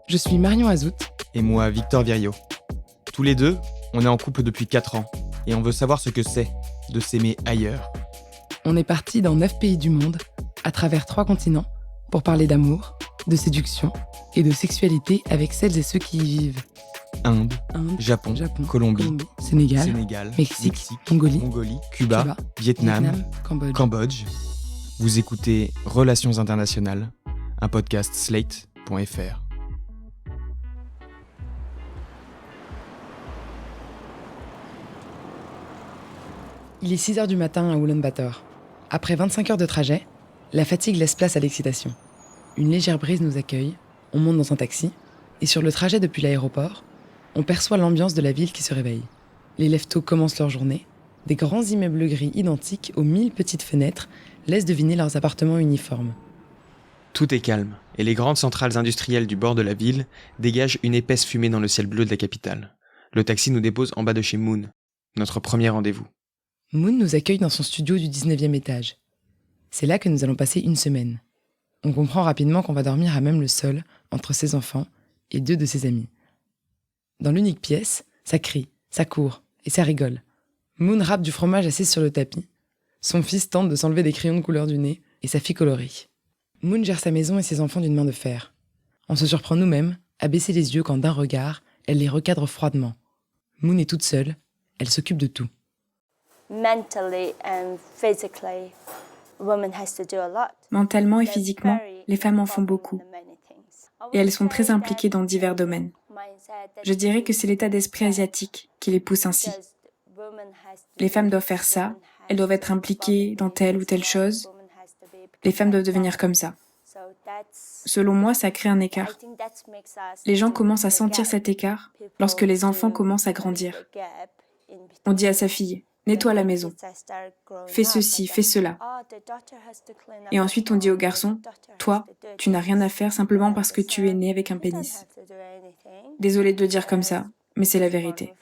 Je suis Marion Azout. Et moi, Victor Viriot. Tous les deux, on est en couple depuis 4 ans et on veut savoir ce que c'est de s'aimer ailleurs. On est partis dans 9 pays du monde, à travers 3 continents, pour parler d'amour, de séduction et de sexualité avec celles et ceux qui y vivent. Inde, Japon, Colombie, Sénégal, Mexique, Mongolie, Cuba, Vietnam, Cambodge. Vous écoutez Relations internationales, un podcast Slate.fr. Il est 6h du matin à Ulaanbaatar. Après 25 heures de trajet, la fatigue laisse place à l'excitation. Une légère brise nous accueille, on monte dans un taxi, et sur le trajet depuis l'aéroport, on perçoit l'ambiance de la ville qui se réveille. Les lève-tôt commencent leur journée, des grands immeubles gris identiques aux 1000 petites fenêtres laissent deviner leurs appartements uniformes. Tout est calme, et les grandes centrales industrielles du bord de la ville dégagent une épaisse fumée dans le ciel bleu de la capitale. Le taxi nous dépose en bas de chez Moon, notre premier rendez-vous. Moon nous accueille dans son studio du 19e étage. C'est là que nous allons passer une semaine. On comprend rapidement qu'on va dormir à même le sol, entre ses enfants et 2 de ses amis. Dans l'unique pièce, ça crie, ça court et ça rigole. Moon râpe du fromage assise sur le tapis. Son fils tente de s'enlever des crayons de couleur du nez et sa fille colorie. Moon gère sa maison et ses enfants d'une main de fer. On se surprend nous-mêmes à baisser les yeux quand d'un regard, elle les recadre froidement. Moon est toute seule, elle s'occupe de tout. Mentalement et physiquement, les femmes en font beaucoup. Et elles sont très impliquées dans divers domaines. Je dirais que c'est l'état d'esprit asiatique qui les pousse ainsi. Les femmes doivent faire ça, elles doivent être impliquées dans telle ou telle chose. Les femmes doivent devenir comme ça. Selon moi, ça crée un écart. Les gens commencent à sentir cet écart lorsque les enfants commencent à grandir. On dit à sa fille, nettoie la maison, fais ceci, fais cela. Et ensuite on dit au garçon, toi, tu n'as rien à faire simplement parce que tu es né avec un pénis. Désolée de le dire comme ça, mais c'est la vérité.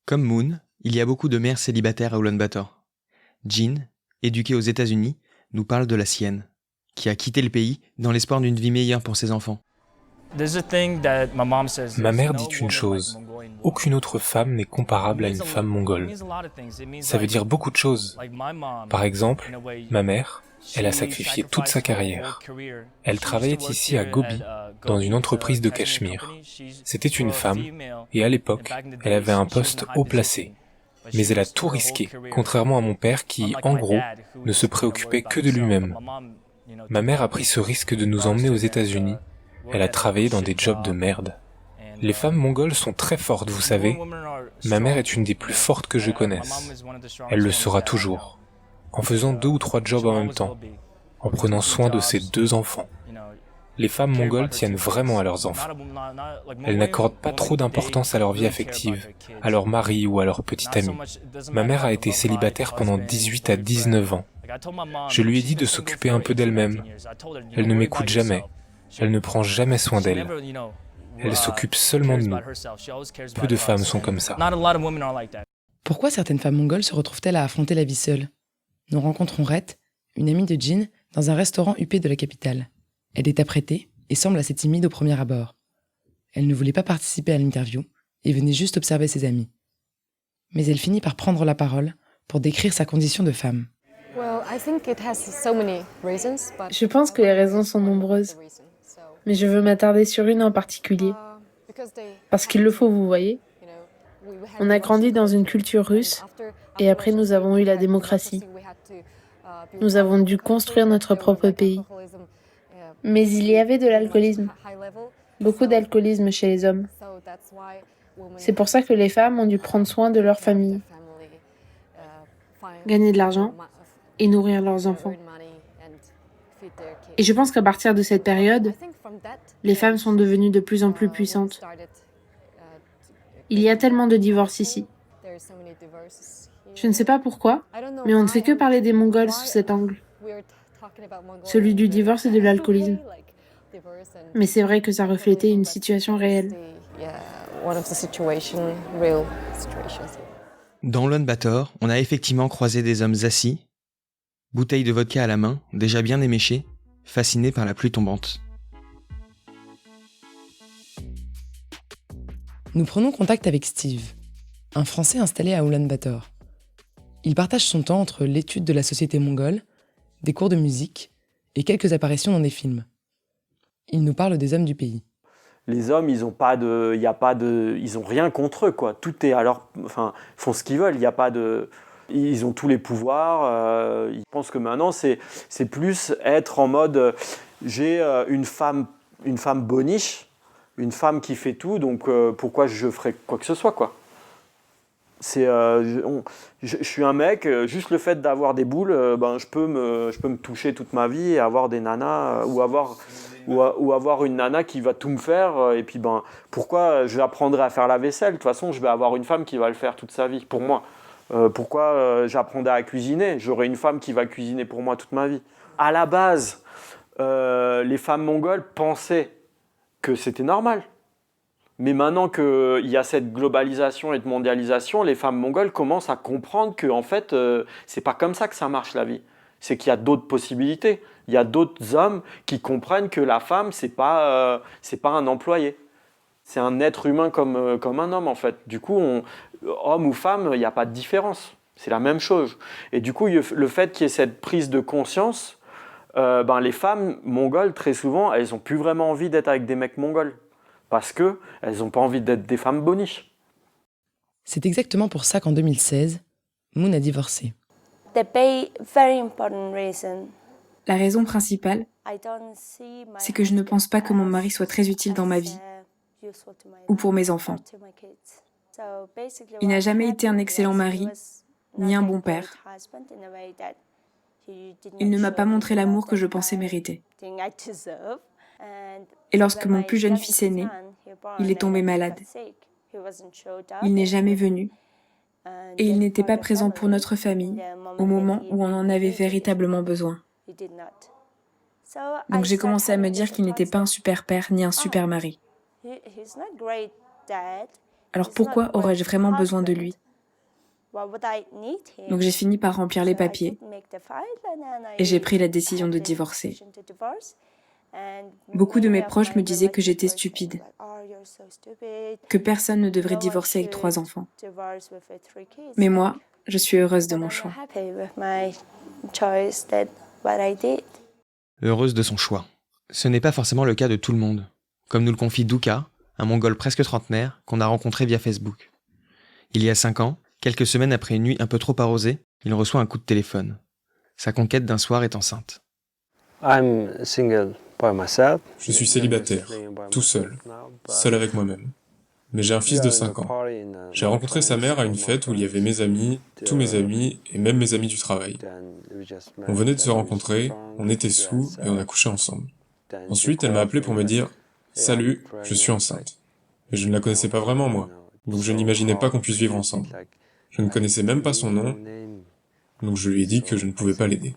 Comme Moon, il y a beaucoup de mères célibataires à Ulaanbaatar. Jean, éduquée aux États-Unis, nous parle de la sienne, qui a quitté le pays dans l'espoir d'une vie meilleure pour ses enfants. Ma mère dit une chose, aucune autre femme n'est comparable à une femme mongole. Ça veut dire beaucoup de choses. Par exemple, ma mère, elle a sacrifié toute sa carrière. Elle travaillait ici à Gobi, dans une entreprise de cachemire. C'était une femme, et à l'époque, elle avait un poste haut placé. Mais elle a tout risqué, contrairement à mon père qui, en gros, ne se préoccupait que de lui-même. Ma mère a pris ce risque de nous emmener aux États-Unis. Elle a travaillé dans des jobs de merde. Les femmes mongoles sont très fortes, vous savez. Ma mère est une des plus fortes que je connaisse. Elle le sera toujours. En faisant 2 ou 3 jobs en même temps. En prenant soin de ses 2 enfants. Les femmes mongoles tiennent vraiment à leurs enfants. Elles n'accordent pas trop d'importance à leur vie affective, à leur mari ou à leur petite amie. Ma mère a été célibataire pendant 18 à 19 ans. Je lui ai dit de s'occuper un peu d'elle-même. Elle ne m'écoute jamais. Elle ne prend jamais soin d'elle. Elle s'occupe seulement de nous. Peu de femmes sont comme ça. Pourquoi certaines femmes mongoles se retrouvent-elles à affronter la vie seule ? Nous rencontrons Rhett, une amie de Jean, dans un restaurant huppé de la capitale. Elle est apprêtée et semble assez timide au premier abord. Elle ne voulait pas participer à l'interview et venait juste observer ses amis. Mais elle finit par prendre la parole pour décrire sa condition de femme. Je pense que les raisons sont nombreuses, mais je veux m'attarder sur une en particulier, parce qu'il le faut, vous voyez. On a grandi dans une culture russe, et après nous avons eu la démocratie. Nous avons dû construire notre propre pays. Mais il y avait de l'alcoolisme, beaucoup d'alcoolisme chez les hommes. C'est pour ça que les femmes ont dû prendre soin de leur famille, gagner de l'argent et nourrir leurs enfants. Et je pense qu'à partir de cette période, les femmes sont devenues de plus en plus puissantes. Il y a tellement de divorces ici. Je ne sais pas pourquoi, mais on ne fait que parler des Mongols sous cet angle. Celui du divorce et de l'alcoolisme. Mais c'est vrai que ça reflétait une situation réelle. Dans Ulaanbaatar, on a effectivement croisé des hommes assis, bouteille de vodka à la main, déjà bien éméchés, fascinés par la pluie tombante. Nous prenons contact avec Steve, un Français installé à Oulan-Bator. Il partage son temps entre l'étude de la société mongole, des cours de musique et quelques apparitions dans des films. Il nous parle des hommes du pays. Les hommes, ils ont rien contre eux, quoi. Tout est ils font ce qu'ils veulent. Ils ont tous les pouvoirs. Ils pensent que maintenant, c'est plus être en mode, j'ai une femme boniche, une femme qui fait tout, donc pourquoi je ferais quoi que ce soit, quoi. Je suis un mec, juste le fait d'avoir des boules, je peux me toucher toute ma vie et avoir des nanas, ou avoir une nana qui va tout me faire, et puis pourquoi je l'apprendrai à faire la vaisselle? De toute façon, je vais avoir une femme qui va le faire toute sa vie, pour moi. Pourquoi j'apprendrai à cuisiner? J'aurai une femme qui va cuisiner pour moi toute ma vie. À la base, les femmes mongoles pensaient que c'était normal. Mais maintenant qu'il y a cette globalisation et de mondialisation, les femmes mongoles commencent à comprendre que en fait, c'est pas comme ça que ça marche la vie. C'est qu'il y a d'autres possibilités. Il y a d'autres hommes qui comprennent que la femme, c'est pas un employé. C'est un être humain comme un homme, en fait. Du coup, homme ou femme, il n'y a pas de différence. C'est la même chose. Et du coup, le fait qu'il y ait cette prise de conscience, les femmes mongoles, très souvent, elles n'ont plus vraiment envie d'être avec des mecs mongols. Parce qu'elles n'ont pas envie d'être des femmes boniches. C'est exactement pour ça qu'en 2016, Moon a divorcé. La raison principale, c'est que je ne pense pas que mon mari soit très utile dans ma vie ou pour mes enfants. Il n'a jamais été un excellent mari, ni un bon père. Il ne m'a pas montré l'amour que je pensais mériter. Et lorsque mon plus jeune fils est né, il est tombé malade. Il n'est jamais venu. Et il n'était pas présent pour notre famille au moment où on en avait véritablement besoin. Donc j'ai commencé à me dire qu'il n'était pas un super père ni un super mari. Alors pourquoi aurais-je vraiment besoin de lui? Donc j'ai fini par remplir les papiers et j'ai pris la décision de divorcer. Beaucoup de mes proches me disaient que j'étais stupide, que personne ne devrait divorcer avec 3 enfants. Mais moi, je suis heureuse de mon choix. Heureuse de son choix. Ce n'est pas forcément le cas de tout le monde, comme nous le confie Duka, un Mongol presque trentenaire qu'on a rencontré via Facebook. Il y a 5 ans, quelques semaines après une nuit un peu trop arrosée, il reçoit un coup de téléphone. Sa conquête d'un soir est enceinte. Je suis célibataire, tout seul avec moi-même. Mais j'ai un fils de 5 ans. J'ai rencontré sa mère à une fête où il y avait mes amis, tous mes amis et même mes amis du travail. On venait de se rencontrer, on était sous et on a couché ensemble. Ensuite, elle m'a appelé pour me dire « Salut, je suis enceinte ». Mais je ne la connaissais pas vraiment, moi. Donc je n'imaginais pas qu'on puisse vivre ensemble. Je ne connaissais même pas son nom, donc je lui ai dit que je ne pouvais pas l'aider.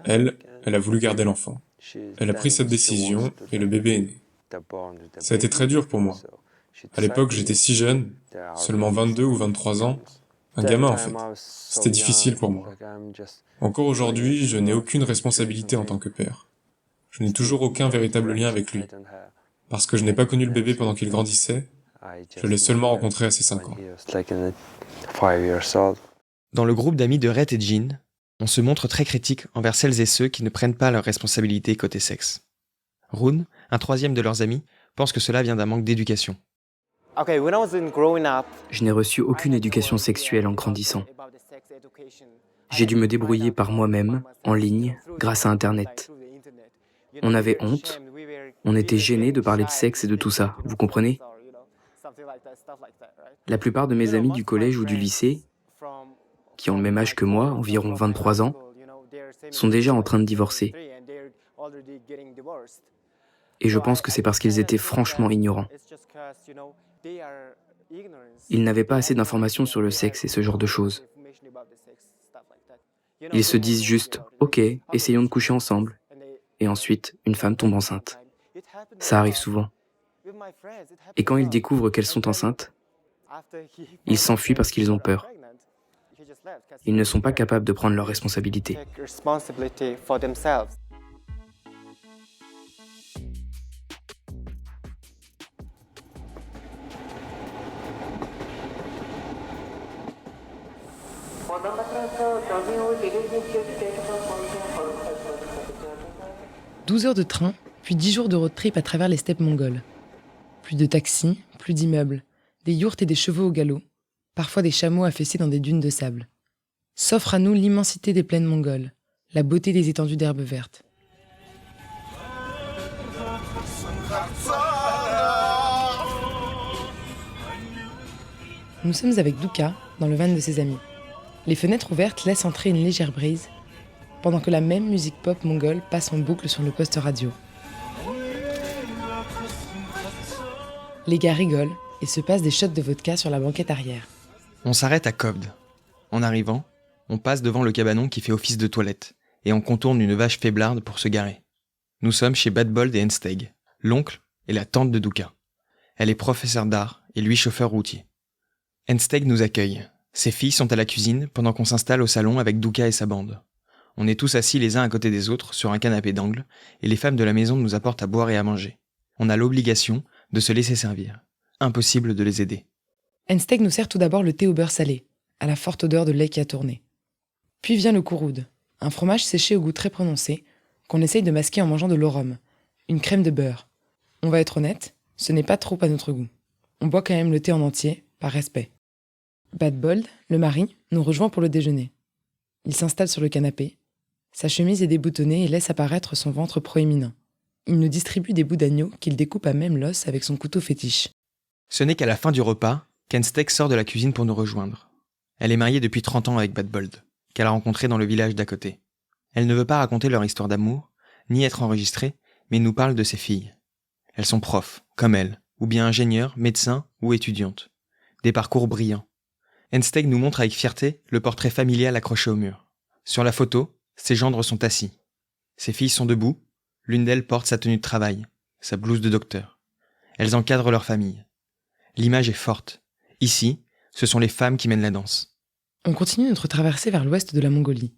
Elle a voulu garder l'enfant. Elle a pris cette décision et le bébé est né. Ça a été très dur pour moi. À l'époque, j'étais si jeune, seulement 22 ou 23 ans, un gamin en fait. C'était difficile pour moi. Encore aujourd'hui, je n'ai aucune responsabilité en tant que père. Je n'ai toujours aucun véritable lien avec lui. Parce que je n'ai pas connu le bébé pendant qu'il grandissait, je l'ai seulement rencontré à ses 5 ans. Dans le groupe d'amis de Rhett et Jean, on se montre très critique envers celles et ceux qui ne prennent pas leurs responsabilités côté sexe. Rune, un 3e de leurs amis, pense que cela vient d'un manque d'éducation. Je n'ai reçu aucune éducation sexuelle en grandissant. J'ai dû me débrouiller par moi-même, en ligne, grâce à Internet. On avait honte, on était gênés de parler de sexe et de tout ça, vous comprenez? La plupart de mes amis du collège ou du lycée, qui ont le même âge que moi, environ 23 ans, sont déjà en train de divorcer. Et je pense que c'est parce qu'ils étaient franchement ignorants. Ils n'avaient pas assez d'informations sur le sexe et ce genre de choses. Ils se disent juste « Ok, essayons de coucher ensemble ». Et ensuite, une femme tombe enceinte. Ça arrive souvent. Et quand ils découvrent qu'elles sont enceintes, ils s'enfuient parce qu'ils ont peur. Ils ne sont pas capables de prendre leurs responsabilités. 12 heures de train, puis 10 jours de road trip à travers les steppes mongoles. Plus de taxis, plus d'immeubles, des yourtes et des chevaux au galop, parfois des chameaux affaissés dans des dunes de sable. S'offre à nous l'immensité des plaines mongoles, la beauté des étendues d'herbes vertes. Nous sommes avec Duka, dans le van de ses amis. Les fenêtres ouvertes laissent entrer une légère brise, pendant que la même musique pop mongole passe en boucle sur le poste radio. Les gars rigolent et se passent des shots de vodka sur la banquette arrière. On s'arrête à Kovd. En arrivant, on passe devant le cabanon qui fait office de toilette, et on contourne une vache faiblarde pour se garer. Nous sommes chez Badbold et Ensteg, l'oncle et la tante de Duka. Elle est professeure d'art et lui chauffeur routier. Ensteg nous accueille. Ses filles sont à la cuisine pendant qu'on s'installe au salon avec Duka et sa bande. On est tous assis les uns à côté des autres sur un canapé d'angle, et les femmes de la maison nous apportent à boire et à manger. On a l'obligation de se laisser servir. Impossible de les aider. Ensteg nous sert tout d'abord le thé au beurre salé, à la forte odeur de lait qui a tourné. Puis vient le kouroud, un fromage séché au goût très prononcé, qu'on essaye de masquer en mangeant de l'orum, une crème de beurre. On va être honnête, ce n'est pas trop à notre goût. On boit quand même le thé en entier, par respect. Badbold, le mari, nous rejoint pour le déjeuner. Il s'installe sur le canapé. Sa chemise est déboutonnée et laisse apparaître son ventre proéminent. Il nous distribue des bouts d'agneau qu'il découpe à même l'os avec son couteau fétiche. Ce n'est qu'à la fin du repas qu'Ensteg sort de la cuisine pour nous rejoindre. Elle est mariée depuis 30 ans avec Badbold, qu'elle a rencontré dans le village d'à côté. Elle ne veut pas raconter leur histoire d'amour, ni être enregistrée, mais nous parle de ses filles. Elles sont profs, comme elle, ou bien ingénieures, médecins ou étudiantes. Des parcours brillants. Ensteg nous montre avec fierté le portrait familial accroché au mur. Sur la photo, ses gendres sont assis. Ses filles sont debout, l'une d'elles porte sa tenue de travail, sa blouse de docteur. Elles encadrent leur famille. L'image est forte. Ici, ce sont les femmes qui mènent la danse. On continue notre traversée vers l'ouest de la Mongolie.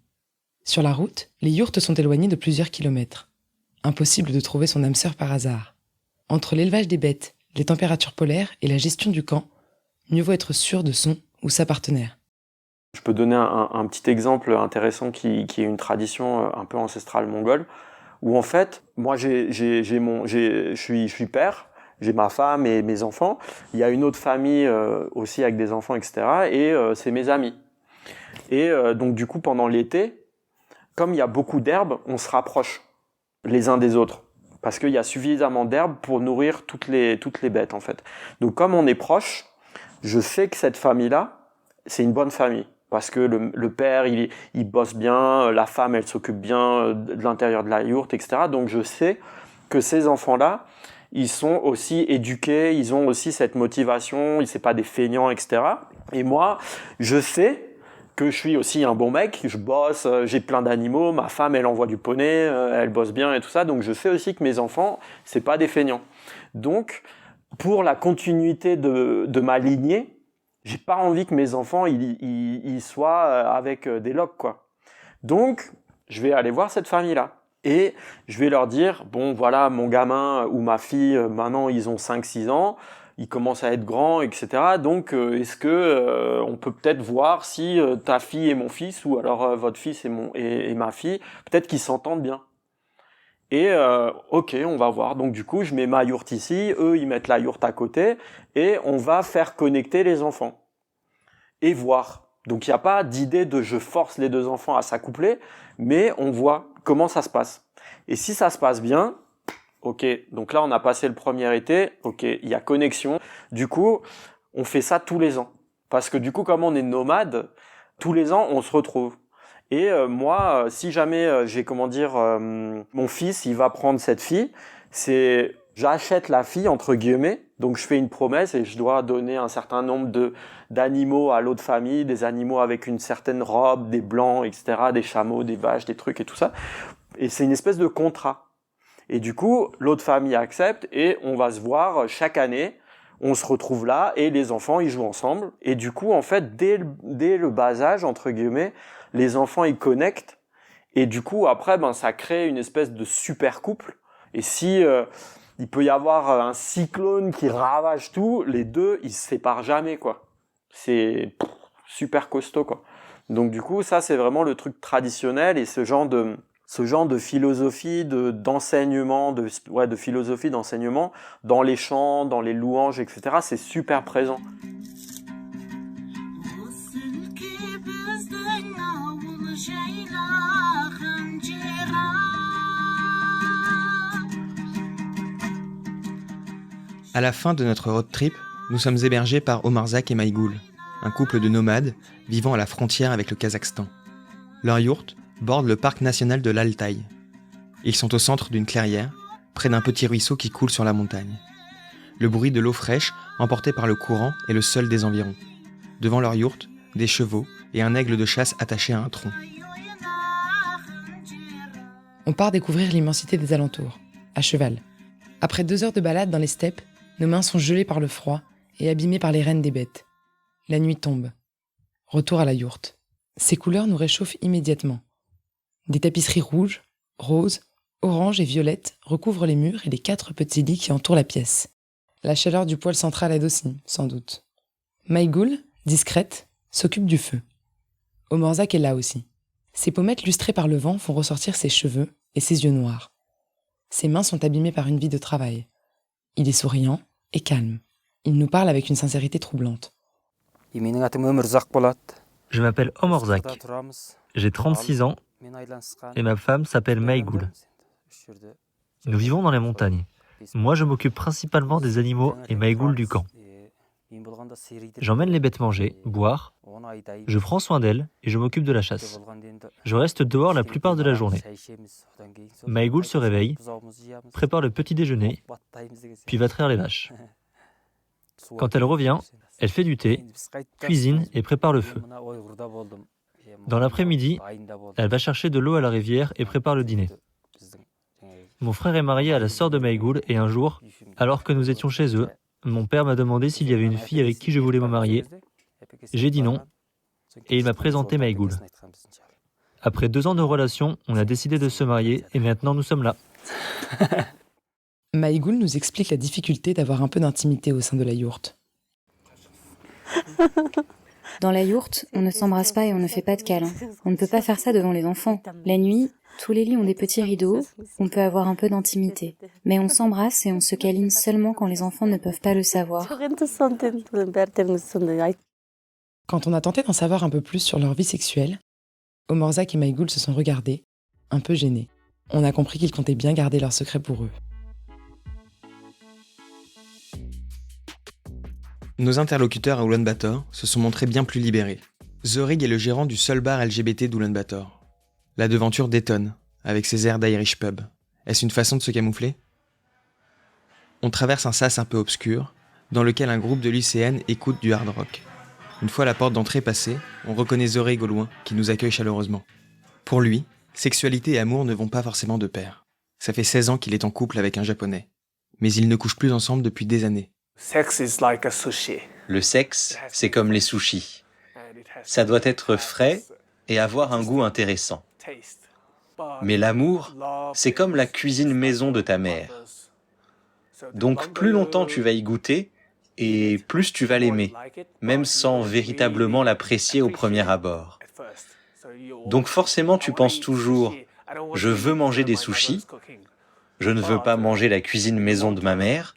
Sur la route, les yourtes sont éloignées de plusieurs kilomètres. Impossible de trouver son âme sœur par hasard. Entre l'élevage des bêtes, les températures polaires et la gestion du camp, mieux vaut être sûr de son ou sa partenaire. Je peux donner un petit exemple intéressant qui est une tradition un peu ancestrale mongole, où en fait, moi je suis père, j'ai ma femme et mes enfants, il y a une autre famille aussi avec des enfants, etc. Et c'est mes amis. Et donc du coup, pendant l'été, comme il y a beaucoup d'herbes, on se rapproche les uns des autres. Parce qu'il y a suffisamment d'herbes pour nourrir toutes les bêtes en fait. Donc comme on est proches, je sais que cette famille-là, c'est une bonne famille. Parce que le père, il bosse bien, la femme, elle s'occupe bien de l'intérieur de la yourte, etc. Donc je sais que ces enfants-là, ils sont aussi éduqués, ils ont aussi cette motivation, c'est pas des feignants, etc. Et moi, je sais que je suis aussi un bon mec, je bosse, j'ai plein d'animaux, ma femme, elle envoie du poney, elle bosse bien et tout ça. Donc je sais aussi que mes enfants, c'est pas des feignants. Donc, pour la continuité de ma lignée, j'ai pas envie que mes enfants ils soient avec des locs, quoi. Donc, je vais aller voir cette famille-là. Et je vais leur dire, bon voilà, mon gamin ou ma fille, maintenant ils ont 5-6 ans, ils commencent à être grands, etc. Donc, est-ce que on peut peut-être voir si ta fille et mon fils, ou alors votre fils et ma fille, peut-être qu'ils s'entendent bien. Et ok, on va voir. Donc du coup, je mets ma yourte ici, eux ils mettent la yourte à côté, et on va faire connecter les enfants et voir. Donc il n'y a pas d'idée de je force les deux enfants à s'accoupler, mais on voit comment ça se passe. Et si ça se passe bien, ok, donc là on a passé le premier été, ok, il y a connexion. Du coup, on fait ça tous les ans. Parce que du coup, comme on est nomade, tous les ans on se retrouve. Et moi, si jamais j'ai, mon fils, il va prendre cette fille, j'achète la fille, entre guillemets, donc je fais une promesse et je dois donner un certain nombre d'animaux à l'autre famille, des animaux avec une certaine robe, des blancs, etc., des chameaux, des vaches, des trucs et tout ça. Et c'est une espèce de contrat. Et du coup, l'autre famille accepte et on va se voir chaque année. On se retrouve là et les enfants, ils jouent ensemble. Et du coup, en fait, dès le bas âge, entre guillemets, les enfants, ils connectent. Et du coup, après, ça crée une espèce de super couple. Et si il peut y avoir un cyclone qui ravage tout, les deux, ils se séparent jamais, quoi. C'est super costaud, quoi. Donc du coup, ça c'est vraiment le truc traditionnel, et ce genre de philosophie d'enseignement, de philosophie d'enseignement dans les chants, dans les louanges, etc. C'est super présent. À la fin de notre road trip, nous sommes hébergés par Omarzak et Maïgoul, un couple de nomades vivant à la frontière avec le Kazakhstan. Leur yourte borde le parc national de l'Altaï. Ils sont au centre d'une clairière, près d'un petit ruisseau qui coule sur la montagne. Le bruit de l'eau fraîche, emportée par le courant, est le seul des environs. Devant leur yourte, des chevaux et un aigle de chasse attaché à un tronc. On part découvrir l'immensité des alentours, à cheval. Après 2 heures de balade dans les steppes, nos mains sont gelées par le froid et abîmées par les rênes des bêtes. La nuit tombe. Retour à la yourte. Ces couleurs nous réchauffent immédiatement. Des tapisseries rouges, roses, oranges et violettes recouvrent les murs et les 4 petits lits qui entourent la pièce. La chaleur du poêle central aide aussi, sans doute. Maïgoul, discrète, s'occupe du feu. Omarzak est là aussi. Ses pommettes lustrées par le vent font ressortir ses cheveux et ses yeux noirs. Ses mains sont abîmées par une vie de travail. Il est souriant et calme. Il nous parle avec une sincérité troublante. Je m'appelle Omarzak. J'ai 36 ans et ma femme s'appelle Maïgoul. Nous vivons dans les montagnes. Moi, je m'occupe principalement des animaux et Maïgoul du camp. J'emmène les bêtes manger, boire, je prends soin d'elles et je m'occupe de la chasse. Je reste dehors la plupart de la journée. Maïgoul se réveille, prépare le petit déjeuner, puis va traire les vaches. Quand elle revient, elle fait du thé, cuisine et prépare le feu. Dans l'après-midi, elle va chercher de l'eau à la rivière et prépare le dîner. Mon frère est marié à la sœur de Maïgoul et un jour, alors que nous étions chez eux, mon père m'a demandé s'il y avait une fille avec qui je voulais me marier. J'ai dit non, et il m'a présenté Maïgoul. Après 2 ans de relation, on a décidé de se marier, et maintenant nous sommes là. Maïgoul nous explique la difficulté d'avoir un peu d'intimité au sein de la yourte. Dans la yourte, on ne s'embrasse pas et on ne fait pas de câlins. On ne peut pas faire ça devant les enfants. La nuit, tous les lits ont des petits rideaux, on peut avoir un peu d'intimité. Mais on s'embrasse et on se câline seulement quand les enfants ne peuvent pas le savoir. Quand on a tenté d'en savoir un peu plus sur leur vie sexuelle, Omarzak et Maïgoul se sont regardés, un peu gênés. On a compris qu'ils comptaient bien garder leur secret pour eux. Nos interlocuteurs à Oulan-Bator se sont montrés bien plus libérés. Zorig est le gérant du seul bar LGBT d'Oulan-Bator. La devanture détonne, avec ses airs d'Irish pub. Est-ce une façon de se camoufler ? On traverse un sas un peu obscur, dans lequel un groupe de lycéennes écoute du hard rock. Une fois la porte d'entrée passée, on reconnaît Zorig au loin, qui nous accueille chaleureusement. Pour lui, sexualité et amour ne vont pas forcément de pair. Ça fait 16 ans qu'il est en couple avec un Japonais. Mais ils ne couchent plus ensemble depuis des années. Le sexe, c'est comme les sushis. Ça doit être frais et avoir un goût intéressant. Mais l'amour, c'est comme la cuisine maison de ta mère. Donc plus longtemps tu vas y goûter, et plus tu vas l'aimer, même sans véritablement l'apprécier au premier abord. Donc forcément tu penses toujours « je veux manger des sushis », je ne veux pas manger la cuisine maison de ma mère,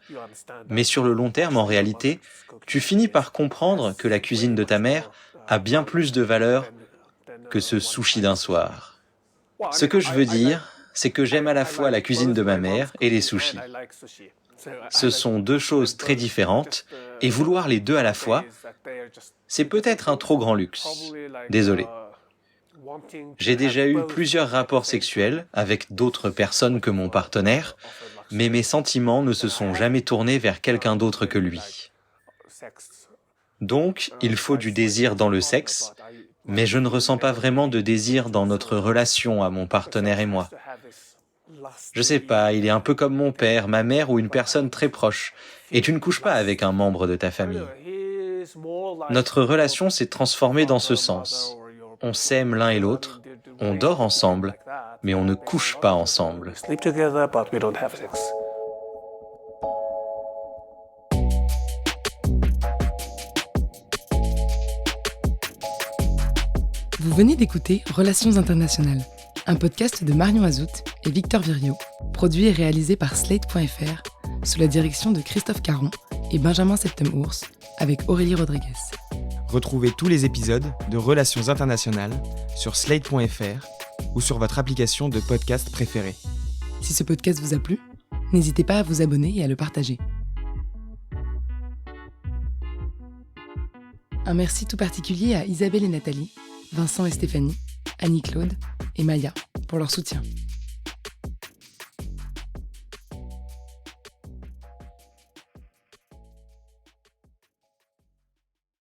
mais sur le long terme, en réalité, tu finis par comprendre que la cuisine de ta mère a bien plus de valeur que ce sushi d'un soir. Ce que je veux dire, c'est que j'aime à la fois la cuisine de ma mère et les sushis. Ce sont 2 choses très différentes, et vouloir les 2 à la fois, c'est peut-être un trop grand luxe. Désolé. J'ai déjà eu plusieurs rapports sexuels avec d'autres personnes que mon partenaire, mais mes sentiments ne se sont jamais tournés vers quelqu'un d'autre que lui. Donc, il faut du désir dans le sexe, mais je ne ressens pas vraiment de désir dans notre relation à mon partenaire et moi. Je sais pas, il est un peu comme mon père, ma mère ou une personne très proche, et tu ne couches pas avec un membre de ta famille. Notre relation s'est transformée dans ce sens. On s'aime l'un et l'autre, on dort ensemble, mais on ne couche pas ensemble. Vous venez d'écouter Relations internationales, un podcast de Marion Azout et Victor Viriot, produit et réalisé par Slate.fr, sous la direction de Christophe Caron et Benjamin Septem-Ours, avec Aurélie Rodriguez. Retrouvez tous les épisodes de Relations internationales sur Slate.fr ou sur votre application de podcast préférée. Si ce podcast vous a plu, n'hésitez pas à vous abonner et à le partager. Un merci tout particulier à Isabelle et Nathalie, Vincent et Stéphanie, Annie-Claude et Maya pour leur soutien.